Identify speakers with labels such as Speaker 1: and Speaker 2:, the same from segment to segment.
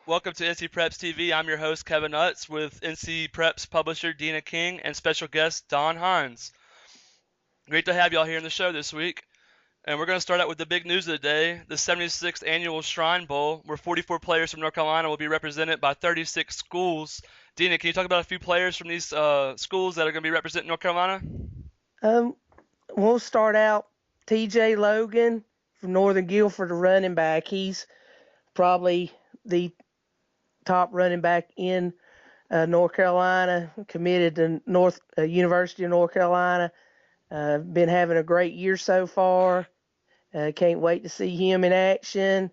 Speaker 1: Welcome to NC Preps TV. I'm your host, Kevin Utz, with NC Preps publisher Dina King and special guest Don Hines. Great to have y'all here in the show this week. And we're going to start out with the big news of the day, the 76th annual Shrine Bowl, where 44 players from North Carolina will be represented by 36 schools. Dina, can you talk about a few players from these schools that are going to be representing North Carolina?
Speaker 2: Um, we'll start out TJ Logan from Northern Guilford, the running back. He's probably the top running back in North Carolina, committed to University of North Carolina. Been having a great year so far. Can't wait to see him in action.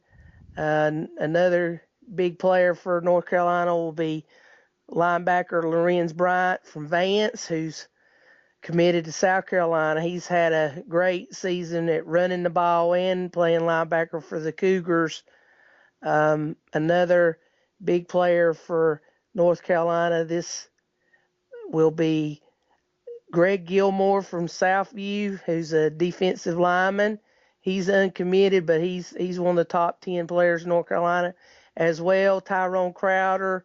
Speaker 2: Another big player for North Carolina will be linebacker Lorenz Bryant from Vance, who's committed to South Carolina. He's had a great season at running the ball and playing linebacker for the Cougars. Another big player for North Carolina this will be Greg Gilmore from Southview, who's a defensive lineman. He's uncommitted, but he's one of the top 10 players in North Carolina. As well, Tyrone Crowder,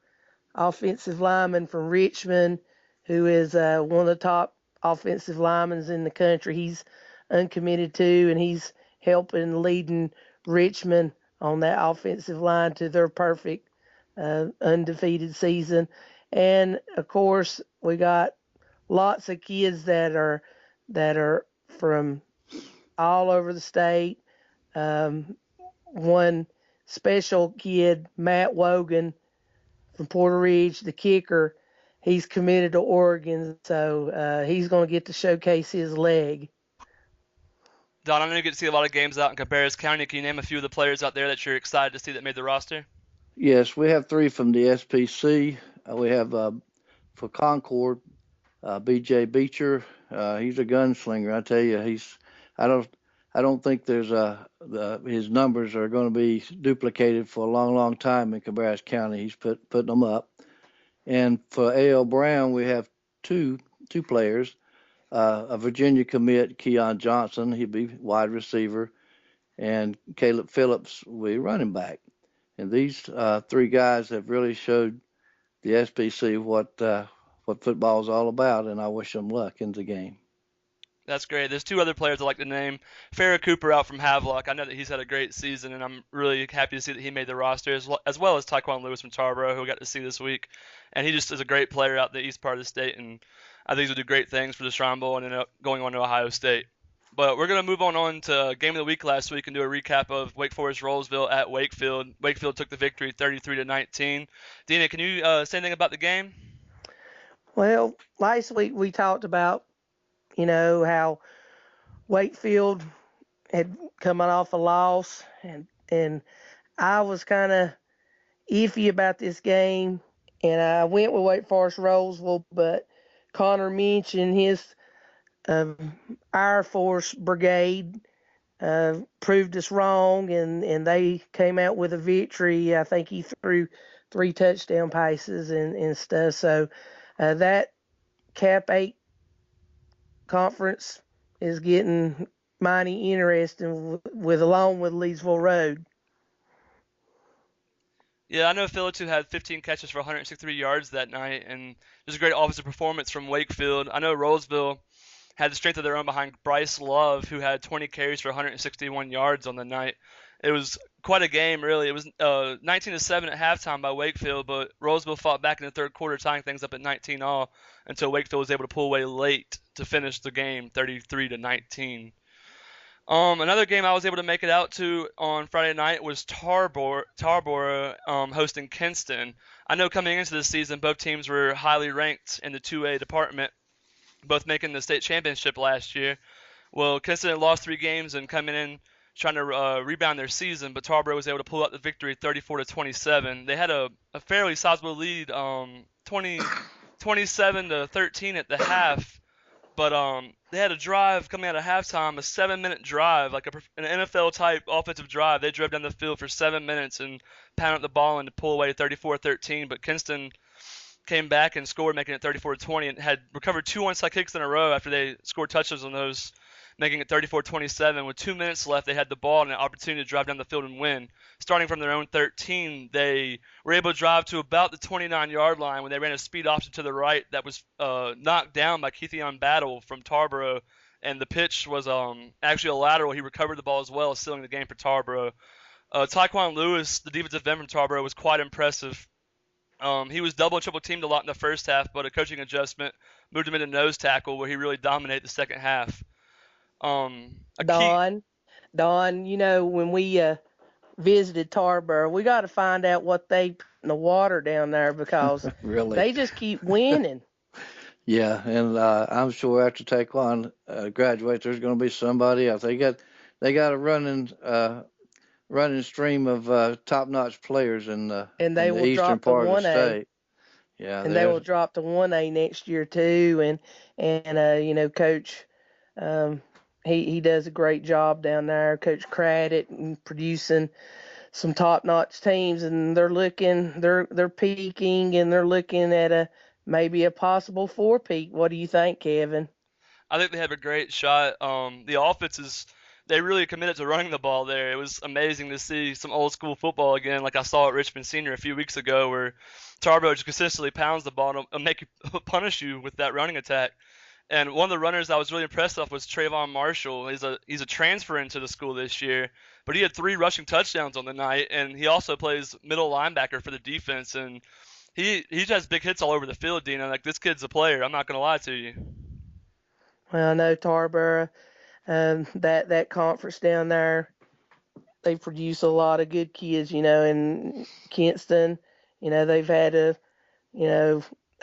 Speaker 2: offensive lineman from Richmond, who is one of the top offensive linemen in the country. He's uncommitted too, and he's helping leading Richmond on that offensive line to their perfect undefeated season. And of course, we got lots of kids that are from all over the state. One special kid, Matt Wogan from Porter Ridge, the kicker, he's committed to Oregon, so he's going to get to showcase his leg.
Speaker 1: Don, I know you get to see a lot of games out in Cabarrus County. Can you name a few of the players out there that you're excited to see that made the roster?
Speaker 3: Yes, we have three from the SPC. We have for Concord, BJ Beecher. He's a gunslinger. I tell you, I don't. I don't think his numbers are going to be duplicated for a long, long time in Cabarrus County. He's putting them up. And for A.L. Brown, we have two players. A Virginia commit, Keon Johnson, he'd be wide receiver, and Caleb Phillips will be running back. And these three guys have really showed the SPC what football is all about, and I wish them luck in the game.
Speaker 1: That's great. There's two other players I'd like to name. Farrah Cooper out from Havelock. I know that he's had a great season, and I'm really happy to see that he made the roster, as well as Taekwon Lewis from Tarboro, who we got to see this week. And he just is a great player out in the east part of the state, and I think he'll do great things for the Shrine Bowl and end up going on to Ohio State. But we're going to move on to Game of the Week last week and do a recap of Wake Forest Rollsville at Wakefield. Wakefield took the victory 33-19. Dina, can you say anything about the game?
Speaker 2: Well, last week we talked about, how Wakefield had coming off a loss, and I was kind of iffy about this game, and I went with Wake Forest Roseville, but Connor Minch and his Air Force Brigade proved us wrong, and they came out with a victory. I think he threw 3 touchdown passes and stuff. So that Cap 8 conference is getting mighty interesting along with Leesville Road.
Speaker 1: Yeah, I know Phillipsou had 15 catches for 163 yards that night, and just a great offensive performance from Wakefield. I know Roseville had the strength of their own behind Bryce Love, who had 20 carries for 161 yards on the night. It was quite a game, really. It was 19-7 at halftime by Wakefield, but Roseville fought back in the third quarter, tying things up at 19-all until Wakefield was able to pull away late to finish the game 33-19. Another game I was able to make it out to on Friday night was Tarboro hosting Kinston. I know coming into the season, both teams were highly ranked in the 2A department, both making the state championship last year. Well, Kinston had lost 3 games and coming in trying to rebound their season, but Tarboro was able to pull out the victory 34-27. They had a fairly sizable lead, 27-13 at the half, but they had a drive coming out of halftime, a 7-minute drive, like an NFL-type offensive drive. They drove down the field for 7 minutes and pounded the ball in to pull away 34-13, but Kinston came back and scored, making it 34-20, and had recovered 2 onside kicks in a row after they scored touchdowns on those making it 34-27. With 2 minutes left, they had the ball and an opportunity to drive down the field and win. Starting from their own 13, they were able to drive to about the 29-yard line when they ran a speed option to the right that was knocked down by Keithion Battle from Tarboro, and the pitch was actually a lateral. He recovered the ball as well, sealing the game for Tarboro. Tyquan Lewis, the defensive end from Tarboro, was quite impressive. He was double and triple teamed a lot in the first half, but a coaching adjustment moved him into nose tackle, where he really dominated the second half.
Speaker 2: Don, when we visited Tarboro, we got to find out what they put in the water down there, because
Speaker 3: Really?
Speaker 2: they just keep winning.
Speaker 3: Yeah, and I'm sure after Taekwon graduates, there's going to be somebody else. They got a running stream of top-notch players in the eastern part of the state. Yeah,
Speaker 2: and they will drop to 1A next year too. And Coach, he does a great job down there, Coach Craddock, in producing some top-notch teams, and they're peaking, and they're looking at maybe a possible 4-peat. What do you think, Kevin?
Speaker 1: I think they have a great shot. The offense they really committed to running the ball there. It was amazing to see some old school football again, like I saw at Richmond Senior a few weeks ago, where Tarboro just consistently pounds the ball and make you punish you with that running attack. And one of the runners I was really impressed with was Trayvon Marshall. He's a transfer into the school this year, but he had 3 rushing touchdowns on the night, and he also plays middle linebacker for the defense. And he has big hits all over the field, Dina. Like, this kid's a player. I'm not gonna lie to you.
Speaker 2: Well, I know Tarboro, that conference down there, they produce a lot of good kids. In Kinston, they've had they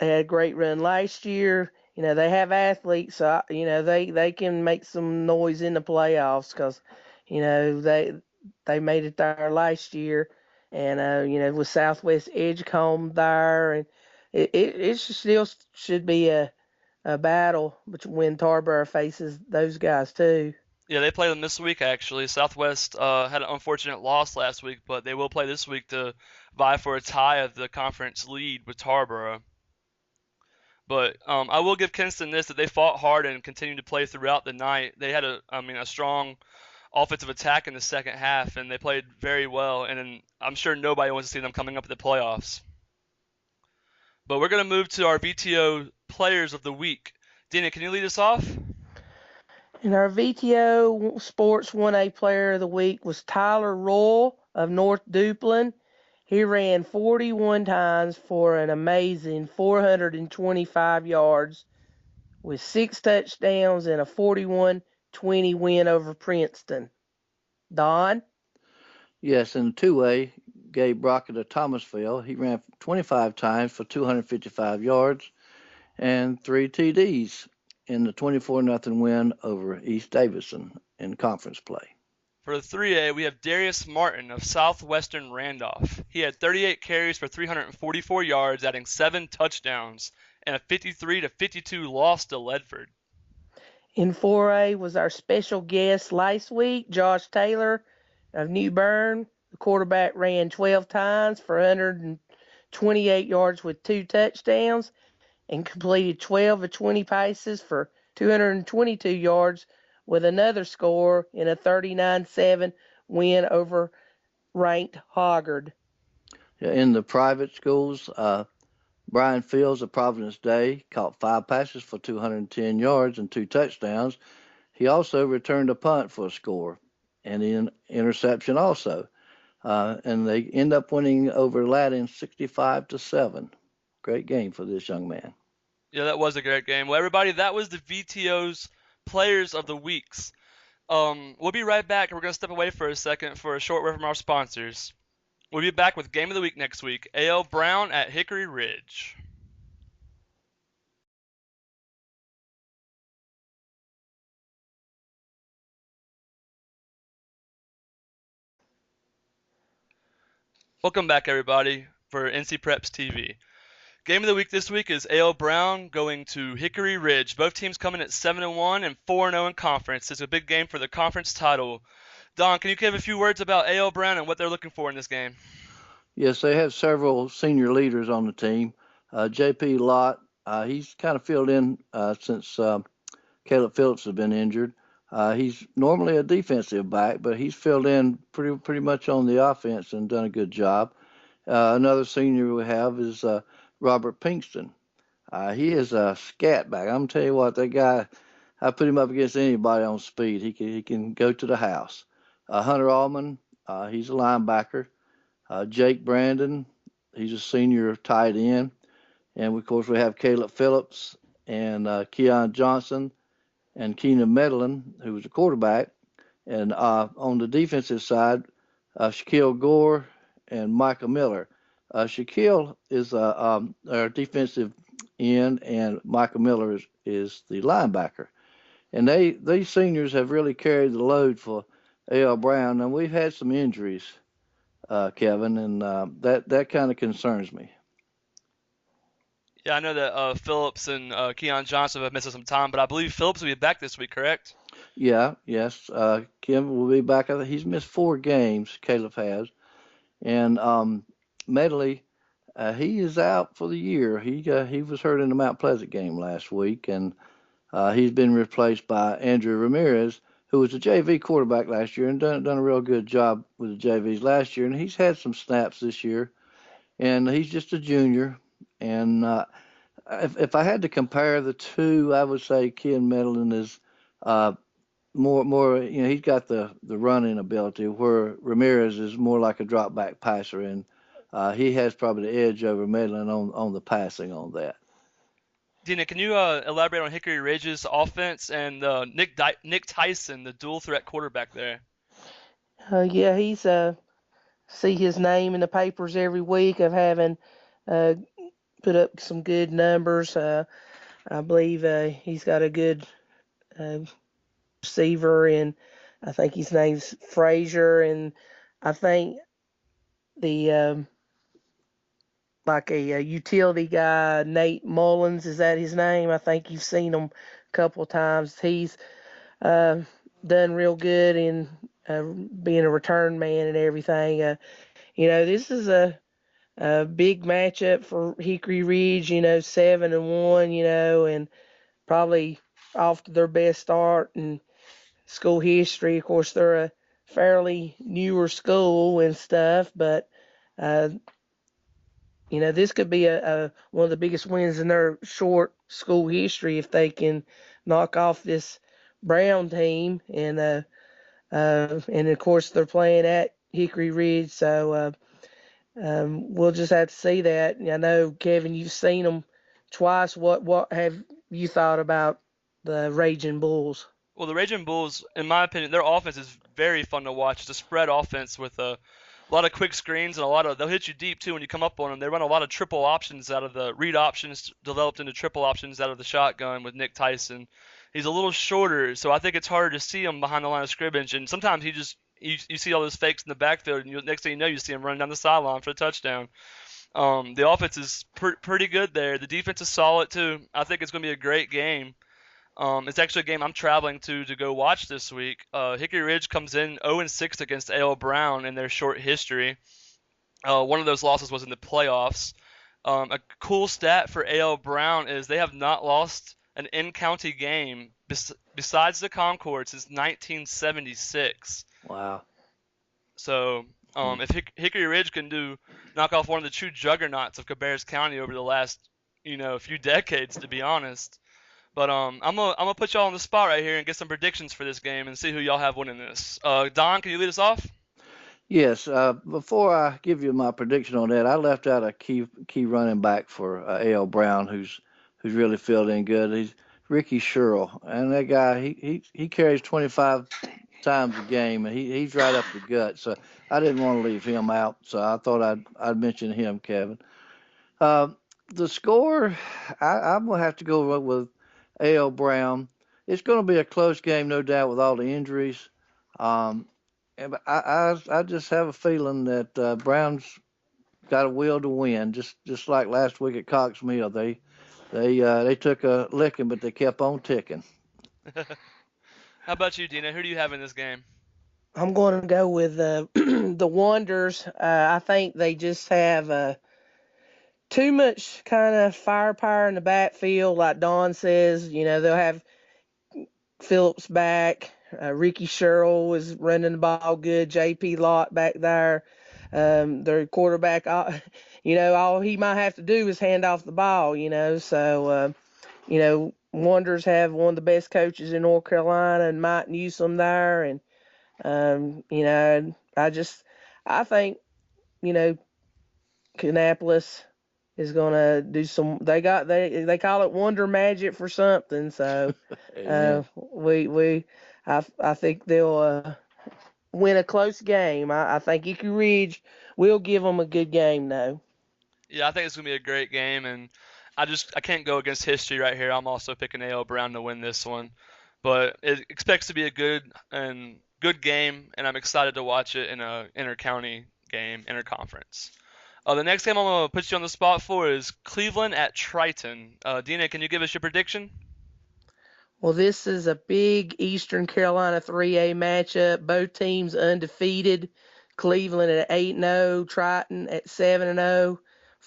Speaker 2: had a great run last year. They have athletes, so they can make some noise in the playoffs, because they made it there last year, and with Southwest Edgecombe there, and it still should be a battle when Tarboro faces those guys too.
Speaker 1: Yeah, they play them this week actually. Southwest had an unfortunate loss last week, but they will play this week to vie for a tie of the conference lead with Tarboro. But I will give Kinston this, that they fought hard and continued to play throughout the night. They had a strong offensive attack in the second half, and they played very well. And I'm sure nobody wants to see them coming up in the playoffs. But we're going to move to our VTO Players of the Week. Dina, can you lead us off?
Speaker 2: And our VTO Sports 1A Player of the Week was Tyler Royal of North Duplin. He ran 41 times for an amazing 425 yards with 6 touchdowns and a 41-20 win over Princeton. Don?
Speaker 3: Yes, in the 2A, Gabe Brockett of Thomasville, he ran 25 times for 255 yards and 3 TDs in the 24-0 win over East Davidson in conference play.
Speaker 1: For the 3A, we have Darius Martin of Southwestern Randolph. He had 38 carries for 344 yards, adding 7 touchdowns, and a 53-52 loss to Ledford.
Speaker 2: In 4A was our special guest last week, Josh Taylor of New Bern. The quarterback ran 12 times for 128 yards with 2 touchdowns, and completed 12 of 20 passes for 222 yards with another score in a 39-7 win over ranked Hoggard.
Speaker 3: In the private schools, Brian Fields of Providence Day caught 5 passes for 210 yards and 2 touchdowns. He also returned a punt for a score and an interception also. And they end up winning over Ladin 65-7. Great game for this young man.
Speaker 1: Yeah, that was a great game. Well, everybody, that was the VTO's Players of the Weeks. We'll be right back, and we're going to step away for a second for a short word from our sponsors. We'll be back with Game of the Week next week. A.L. Brown at Hickory Ridge. Welcome back, everybody, for NCPrepsTV. Game of the week this week is A.L. Brown going to Hickory Ridge. Both teams coming at 7-1 and 4-0 in conference. It's a big game for the conference title. Don, can you give a few words about A.L. Brown and what they're looking for in this game?
Speaker 3: Yes, they have several senior leaders on the team. J.P. Lott, he's kind of filled in since Caleb Phillips has been injured. He's normally a defensive back, but he's filled in pretty much on the offense and done a good job. Another senior we have is Robert Pinkston. He is a scat back. I'm tell you what, that guy, I put him up against anybody on speed. He can go to the house. Hunter Allman, he's a linebacker. Jake Brandon, he's a senior tight end. And of course we have Caleb Phillips and Keon Johnson and Keenan Medlin, who was a quarterback. And on the defensive side, Shaquille Gore and Michael Miller. Shaquille is our defensive end, and Michael Miller is the linebacker. And these seniors have really carried the load for A.L. Brown. And we've had some injuries, Kevin, and that kind of concerns me.
Speaker 1: Yeah, I know that Phillips and Keon Johnson have missed some time, but I believe Phillips will be back this week, correct?
Speaker 3: Yeah, yes. Kim will be back. I think he's missed 4 games. Caleb has, and Medley, he is out for the year. He was hurt in the Mount Pleasant game last week, and he's been replaced by Andrew Ramirez, who was a JV quarterback last year and done a real good job with the JVs last year. And he's had some snaps this year, and he's just a junior. And if I had to compare the two, I would say Ken Medlin is uh, more he's got the running ability where Ramirez is more like a drop back passer, and he has probably the edge over Medlin on the passing on that.
Speaker 1: Dina, can you elaborate on Hickory Ridge's offense and Nick Tyson, the dual threat quarterback there?
Speaker 2: Yeah, he's see his name in the papers every week of having put up some good numbers. I believe he's got a good receiver, and I think his name's Frazier, and I think the like a utility guy, Nate Mullins, is that his name? I think you've seen him a couple of times. He's done real good in being a return man and everything. This is a big matchup for Hickory Ridge. 7-1. And probably off to their best start in school history. Of course, they're a fairly newer school and stuff, but uh, this could be a one of the biggest wins in their short school history if they can knock off this Brown team. And of course they're playing at Hickory Ridge, so we'll just have to see that. I know, Kevin, you've seen them twice. What have you thought about the Raging Bulls?
Speaker 1: Well, the Raging Bulls, in my opinion, their offense is very fun to watch. It's a spread offense with a lot of quick screens and they'll hit you deep too when you come up on them. They run a lot of triple options out of the read options, developed into triple options out of the shotgun with Nick Tyson. He's a little shorter, so I think it's harder to see him behind the line of scrimmage. And sometimes you see all those fakes in the backfield, and next thing you know, you see him running down the sideline for a touchdown. The offense is pretty good there. The defense is solid too. I think it's going to be a great game. It's actually a game I'm traveling to go watch this week. Hickory Ridge comes in 0-6 against A.L. Brown in their short history. One of those losses was in the playoffs. A cool stat for A.L. Brown is they have not lost an in-county game besides the Concord since 1976.
Speaker 3: Wow.
Speaker 1: So if Hickory Ridge can knock off one of the true juggernauts of Cabarrus County over the last few decades, to be honest. But I'm gonna put y'all on the spot right here and get some predictions for this game and see who y'all have winning this. Don, can you lead us off?
Speaker 3: Yes. Before I give you my prediction on that, I left out a key running back for A.L. Brown, who's really filled in good. He's Ricky Sherrill, and that guy he carries 25 times a game, and he's right up the gut. So I didn't want to leave him out, so I thought I'd mention him, Kevin. The score, I'm gonna have to go with A.L. Brown. It's going to be a close game, no doubt, with all the injuries. But I just have a feeling that Brown's got a will to win, just like last week at Cox Mill. They took a licking, but they kept on ticking.
Speaker 1: How about you, Dina? Who do you have in this game?
Speaker 2: I'm going to go with the Wonders. I think they just have too much kind of firepower in the backfield, like Don says. They'll have Phillips back, Ricky Sherrill was running the ball good. J.P. Lott back there. Their quarterback, all he might have to do is hand off the ball, So, Wonders have one of the best coaches in North Carolina, and Mike Newsome there. And, I think, Kannapolis is gonna do some. They call it Wonder Magic for something. So,
Speaker 3: Amen.
Speaker 2: I think they'll win a close game. I think Eagle Ridge will give them a good game though.
Speaker 1: Yeah, I think it's gonna be a great game, and I can't go against history right here. I'm also picking AL Brown to win this one, but it expects to be a good game, and I'm excited to watch it in a inter-county game, inter-conference. The next game I'm gonna put you on the spot for is Cleveland at Triton. Dina, can you give us your prediction?
Speaker 2: Well, this is a big Eastern Carolina 3A matchup. Both teams undefeated. Cleveland at 8-0, Triton at 7-0,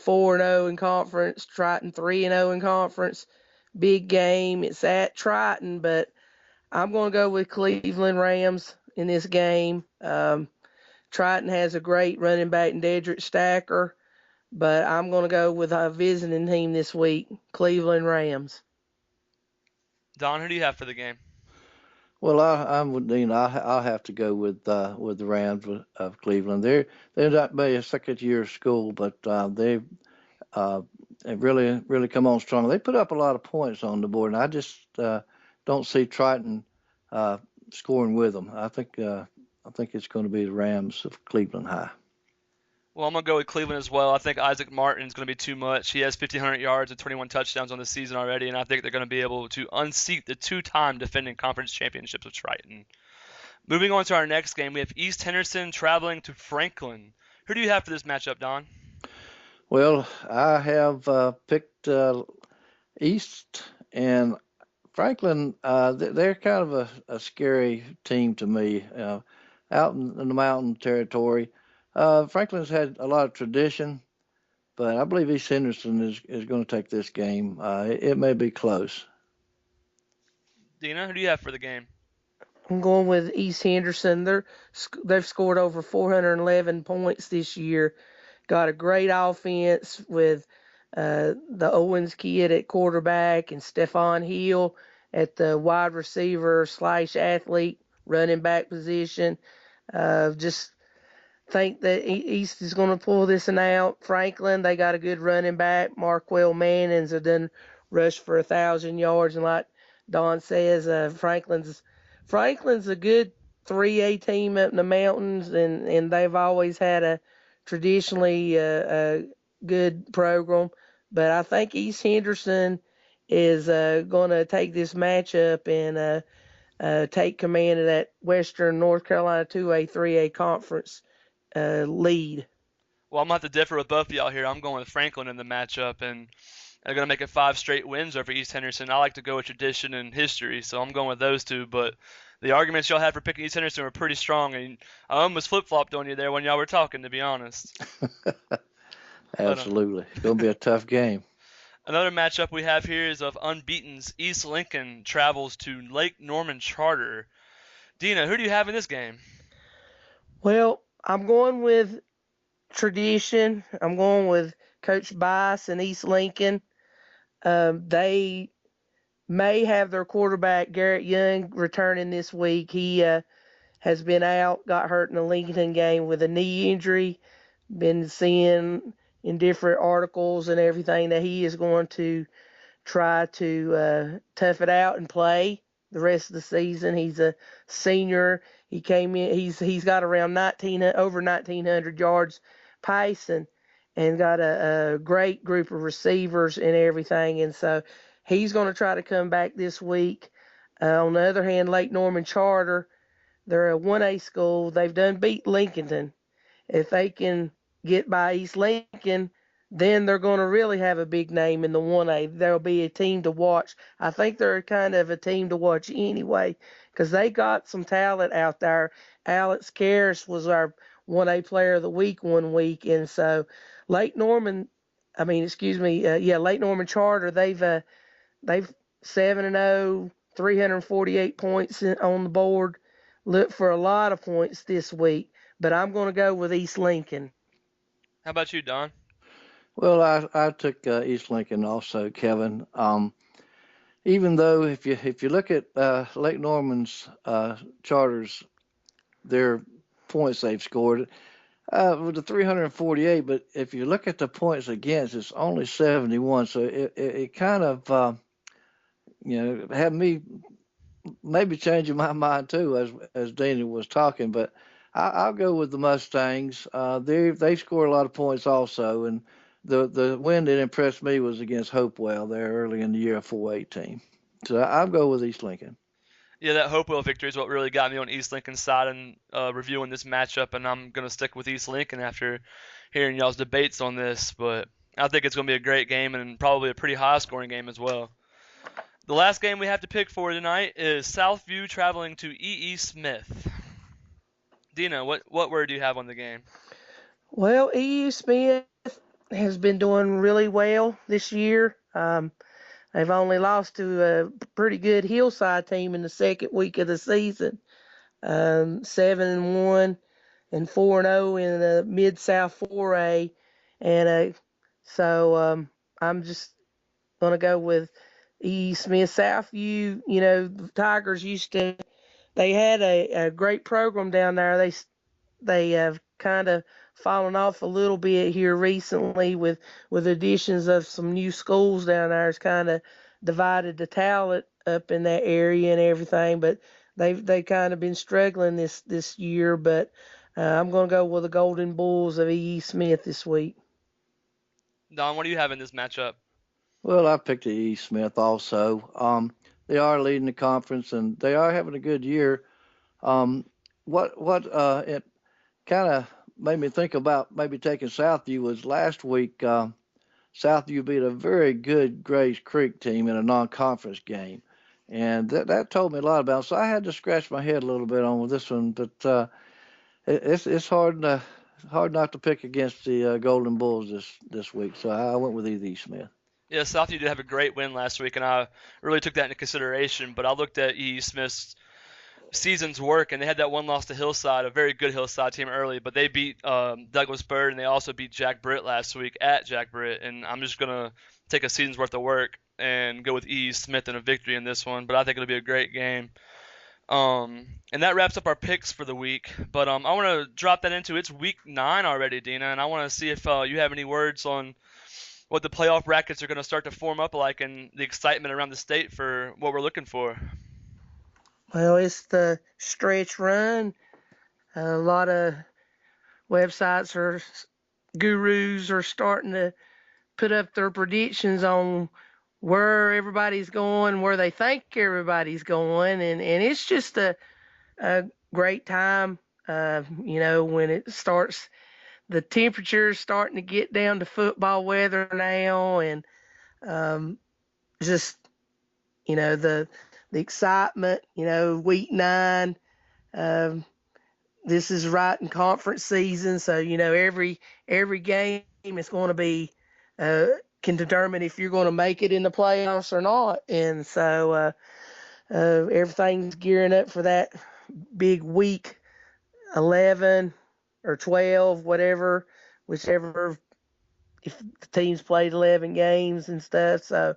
Speaker 2: 4-0 in conference, Triton 3-0 in conference. Big game. It's at Triton, but I'm going to go with Cleveland Rams in this game. Triton has a great running back in Dedrick Stacker, but I'm going to go with a visiting team this week, Cleveland Rams.
Speaker 1: Don, who do you have for the game?
Speaker 3: Well, I'm with Dean. I'll have to go with the Rams of Cleveland. They're not maybe a second year school, but they've really come on strong. They put up a lot of points on the board, and I just don't see Triton scoring with them. I think it's going to be the Rams of Cleveland High.
Speaker 1: Well, I'm going to go with Cleveland as well. I think Isaac Martin is going to be too much. He has 1,500 yards and 21 touchdowns on the season already, and I think they're going to be able to unseat the two-time defending conference championships of Triton. Moving on to our next game, we have East Henderson traveling to Franklin. Who do you have for this matchup, Don?
Speaker 3: Well, I have picked East and Franklin. They're kind of a scary team to me. Out in the mountain territory. Franklin's had a lot of tradition, but I believe East Henderson is going to take this game. It may be close.
Speaker 1: Dina, who do you have for the game?
Speaker 2: I'm going with East Henderson. They've scored over 411 points this year. Got a great offense with the Owens kid at quarterback and Stephon Hill at the wide receiver / athlete running back position. Just think that East is going to pull this one out. Franklin, they got a good running back. Marquell Mannings have done rushed for 1,000 yards, and like Don says, Franklin's a good 3A team up in the mountains, and they've always had a traditionally a good program. But I think East Henderson is going to take this matchup and take command of that Western North Carolina 2A, 3A conference lead.
Speaker 1: Well, I'm going to have to differ with both of y'all here. I'm going with Franklin in the matchup, and they're going to make it 5 straight wins over East Henderson. I like to go with tradition and history, so I'm going with those two. But the arguments y'all had for picking East Henderson were pretty strong, and I almost flip-flopped on you there when y'all were talking, to be honest.
Speaker 3: Absolutely. It's going to be a tough game.
Speaker 1: Another matchup we have here is of unbeaten's East Lincoln travels to Lake Norman Charter. Dina, who do you have in this game?
Speaker 2: Well, I'm going with tradition. I'm going with Coach Bice and East Lincoln. They may have their quarterback, Garrett Young, returning this week. He has been out, got hurt in the Lincoln game with a knee injury. Been seeing in different articles and everything that he is going to try to tough it out and play the rest of the season. He's a senior. He came in. He's got around over 1,900 yards passing, and got a great group of receivers and everything. And so he's going to try to come back this week. On the other hand, Lake Norman Charter, they're a 1A school. They've done beat Lincolnton. If they can get by East Lincoln, then they're going to really have a big name in the 1A. There'll be a team to watch. I think they're kind of a team to watch anyway, because they got some talent out there. Alex Karras was our 1A player of the week one week. And so Lake Norman Charter, they've 7-0, 348 points on the board. look for a lot of points this week, but I'm going to go with East Lincoln.
Speaker 1: How about you, Don?
Speaker 3: Well, I took East Lincoln also, Kevin. Even though if you look at Lake Norman's Charters, their points they've scored with the 348, but if you look at the points against, it's only 71. So it kind of had me maybe changing my mind too as Dana was talking. But I'll go with the Mustangs. They score a lot of points also, and the win that impressed me was against Hopewell there early in the year, a 4-8 team. So I'll go with East Lincoln.
Speaker 1: Yeah, that Hopewell victory is what really got me on East Lincoln's side and reviewing this matchup, and I'm going to stick with East Lincoln after hearing y'all's debates on this. But I think it's going to be a great game and probably a pretty high-scoring game as well. The last game we have to pick for tonight is Southview traveling to E.E. Smith. Dina, what word do you have on the game?
Speaker 2: Well, E.E. Smith has been doing really well this year. They've only lost to a pretty good Hillside team in the second week of the season. 7-1 and 4-0 in the Mid-South 4A. And so I'm just going to go with E. Smith. Southview, the Tigers they had a great program down there. They have kind of fallen off a little bit here recently with additions of some new schools down there. It's kind of divided the talent up in that area and everything, but they kind of been struggling this year. But I'm going to go with the Golden Bulls of E. Smith this week.
Speaker 1: Don, what do you have in this matchup?
Speaker 3: Well, I picked E. Smith also. They are leading the conference and they are having a good year. It kind of made me think about maybe taking Southview was last week. Southview beat a very good Grays Creek team in a non-conference game, and that told me a lot about it. So I had to scratch my head a little bit on this one, but it's hard not to pick against the Golden Bulls this week. So I went with E. Smith.
Speaker 1: Yeah, Southview did have a great win last week, and I really took that into consideration. But I looked at E. Smith's season's work, and they had that one loss to Hillside, a very good Hillside team early, but they beat Douglas Byrd, and they also beat Jack Britt last week at Jack Britt, and I'm just going to take a season's worth of work and go with E. Smith in a victory in this one, but I think it'll be a great game. And that wraps up our picks for the week, but I want to drop that into it's week 9 already, Dina, and I want to see if you have any words on what the playoff brackets are going to start to form up like and the excitement around the state for what we're looking for.
Speaker 2: Well, it's the stretch run. A lot of websites or gurus are starting to put up their predictions on where everybody's going, where they think everybody's going, and it's just a great time. When it starts, the temperature's starting to get down to football weather now, and just the excitement. Week 9. This is right in conference season, so every game is going to be can determine if you're going to make it in the playoffs or not, and so everything's gearing up for that big week 11 or 12, whichever. If the teams played 11 games and stuff, so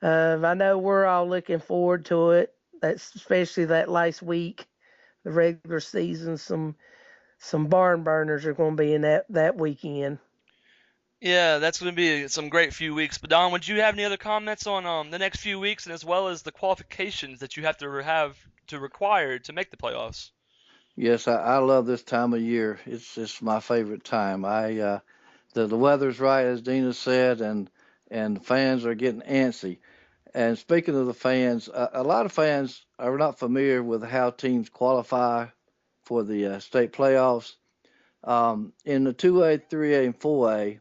Speaker 2: I know we're all looking forward to it. That's especially that last week, the regular season. Some barn burners are going to be in that weekend.
Speaker 1: Yeah, that's going to be some great few weeks. But Don, would you have any other comments on the next few weeks and as well as the qualifications that you have to require to make the playoffs?
Speaker 3: Yes, I love this time of year. It's my favorite time. The weather's right as Dina said, and fans are getting antsy. And speaking of the fans, a lot of fans are not familiar with how teams qualify for the state playoffs. In the 2A, 3A, and 4A,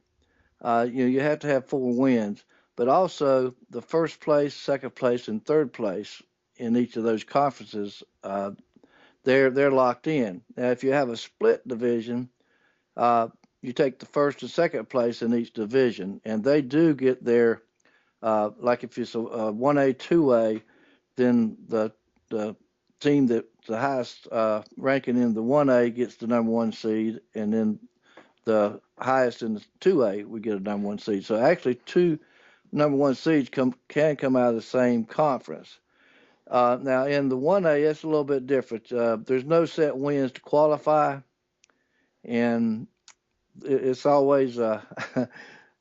Speaker 3: you have to have 4 wins, but also the first place, second place, and third place in each of those conferences, they're locked in. Now, if you have a split division, you take the first and second place in each division, and they do get their like if it's a 1A, 2A, then the team that the highest ranking in the 1A gets the number 1 seed, and then the highest in the 2A we get a number 1 seed. So actually, 2 number 1 seeds can come out of the same conference. Now in the 1A, it's a little bit different. There's no set wins to qualify, and it's always I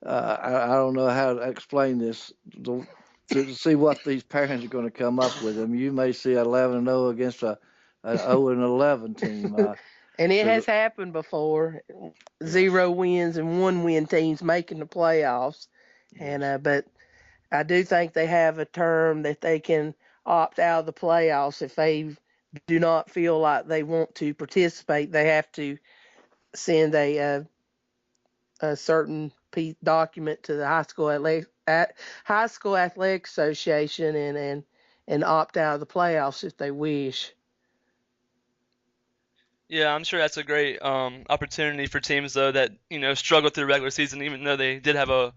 Speaker 3: don't know how to explain this. To see what these parents are going to come up with. I mean, you may see 11-0 against a 0-11 team.
Speaker 2: And it
Speaker 3: So
Speaker 2: has happened before.
Speaker 3: yes,
Speaker 2: 0 wins and 1 win teams making the playoffs.
Speaker 3: yes.
Speaker 2: And but I do think they have a term that they can opt out of the playoffs if they do not feel like they want to participate. They have to send a certain document to the high school athletic association and opt out of the playoffs if they wish.
Speaker 1: Yeah, I'm sure that's a great opportunity for teams though that struggle through the regular season, even though they did have a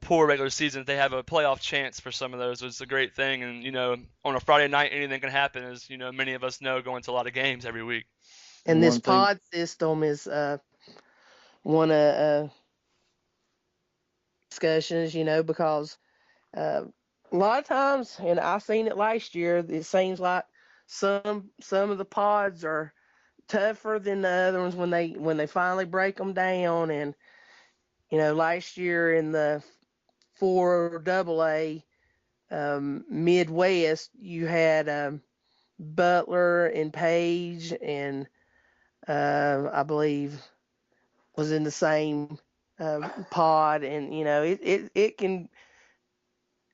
Speaker 1: poor regular season. They have a playoff chance for some of those. It's a great thing, and on a Friday night, anything can happen, as many of us know, going to a lot of games every week.
Speaker 2: And this
Speaker 3: One thing,
Speaker 2: pod system is one of discussions, because a lot of times, and I seen it last year, it seems like some of the pods are tougher than the other ones when they finally break them down. And last year in the 4AA Midwest, you had Butler and Page, and I believe was in the same pod, and it can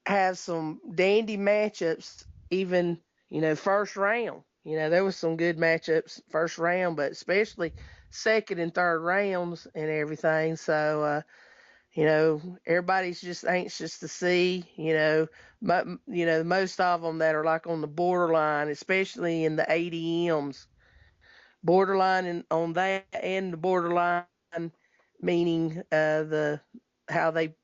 Speaker 2: have some dandy matchups, even first round. There was some good matchups first round, but especially second and third rounds and everything. So everybody's just anxious to see. Most of them that are like on the borderline, especially in the ADMs, borderline on that, and the borderline meaning the how they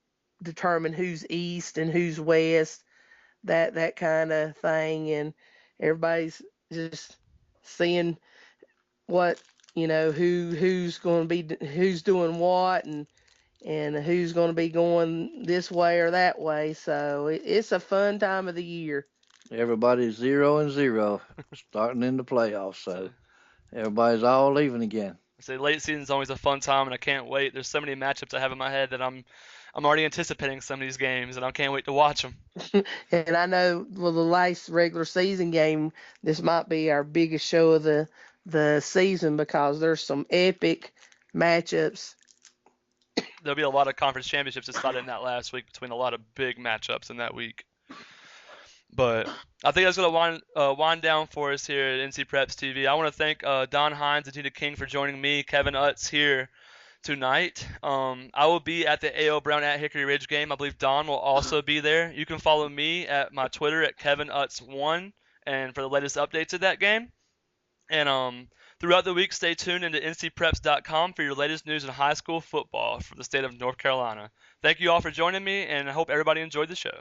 Speaker 2: determine who's east and who's west, that kind of thing. And everybody's just seeing what who's going to be, who's doing what, and who's going to be going this way or that way. So it's a fun time of the year.
Speaker 3: everybody's 0-0 starting in the playoffs.
Speaker 1: So,
Speaker 3: So everybody's all even again.
Speaker 1: say late season's always a fun time, and I can't wait. There's so many matchups I have in my head that I'm already anticipating some of these games, and I can't wait to watch them.
Speaker 2: And I know, well, the last regular season game, this might be our biggest show of the season, because there's some epic matchups.
Speaker 1: There'll be a lot of conference championships decided in that last week between a lot of big matchups in that week. But I think that's going to wind down for us here at NC Preps TV. I want to thank Don Hines and Tina King for joining me, Kevin Utz, here tonight. I will be at the A.O. Brown at Hickory Ridge game. I believe Don will also be there. You can follow me at my Twitter at KevinUtz1 and for the latest updates of that game. And throughout the week, stay tuned into NCPreps.com for your latest news in high school football for the state of North Carolina. Thank you all for joining me, and I hope everybody enjoyed the show.